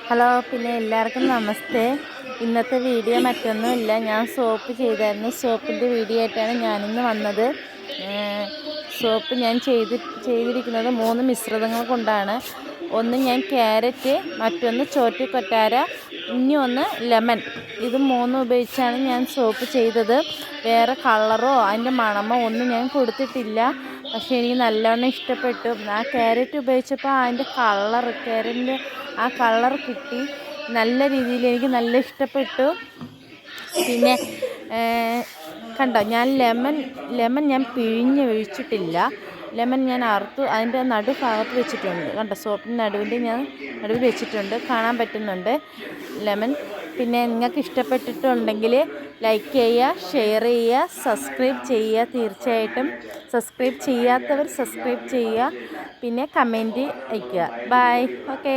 Hello, പിന്നെ എല്ലാവർക്കും നമസ്തേ. ഇന്നത്തെ വീഡിയോ മറ്റൊന്നുമില്ല, ഞാൻ സോപ്പ് ചെയ്തായിരുന്നു. സോപ്പിൻ്റെ വീഡിയോ ആയിട്ടാണ് ഞാനിന്ന് വന്നത്. സോപ്പ് ഞാൻ ചെയ്തിരിക്കുന്നത് 3 മിശ്രിതങ്ങൾ കൊണ്ടാണ്. ഒന്ന് ഞാൻ ക്യാരറ്റ്, മറ്റൊന്ന് ചോറ്റുകൊറ്റാര, ഇനി ഒന്ന് ലെമൺ. ഇത് 3 ഉപയോഗിച്ചാണ് ഞാൻ സോപ്പ് ചെയ്തത്. വേറെ കളറോ അതിൻ്റെ മണമോ ഒന്നും ഞാൻ കൊടുത്തിട്ടില്ല. പക്ഷേ എനിക്ക് നല്ലവണ്ണം ഇഷ്ടപ്പെട്ടു. ആ ക്യാരറ്റ് ഉപയോഗിച്ചപ്പോൾ അതിൻ്റെ ക്യാരറ്റിൻ്റെ ആ കളർ കിട്ടി. നല്ല രീതിയിൽ എനിക്ക് നല്ല ഇഷ്ടപ്പെട്ടു. പിന്നെ കണ്ടോ, ഞാൻ ലെമൺ ഞാൻ പിഴിഞ്ഞ് ഒഴിച്ചിട്ടില്ല. ലെമൺ ഞാൻ അറുത്ത് അതിൻ്റെ നടുഭാഗത്ത് വെച്ചിട്ടുണ്ട്. കണ്ടോ, സോപ്പിൻ്റെ നടുവിൽ വെച്ചിട്ടുണ്ട്, കാണാൻ പറ്റുന്നുണ്ട് ലെമൺ. പിന്നെ നിങ്ങൾക്ക് ഇഷ്ടപ്പെട്ടിട്ടുണ്ടെങ്കിൽ ലൈക്ക് ചെയ്യുക, ഷെയർ ചെയ്യുക, സബ്സ്ക്രൈബ് ചെയ്യുക. തീർച്ചയായിട്ടും സബ്സ്ക്രൈബ് ചെയ്യാത്തവർ സബ്സ്ക്രൈബ് ചെയ്യുക. പിന്നെ കമൻറ്റ് അയയ്ക്കുക. ബൈ. ഓക്കേ.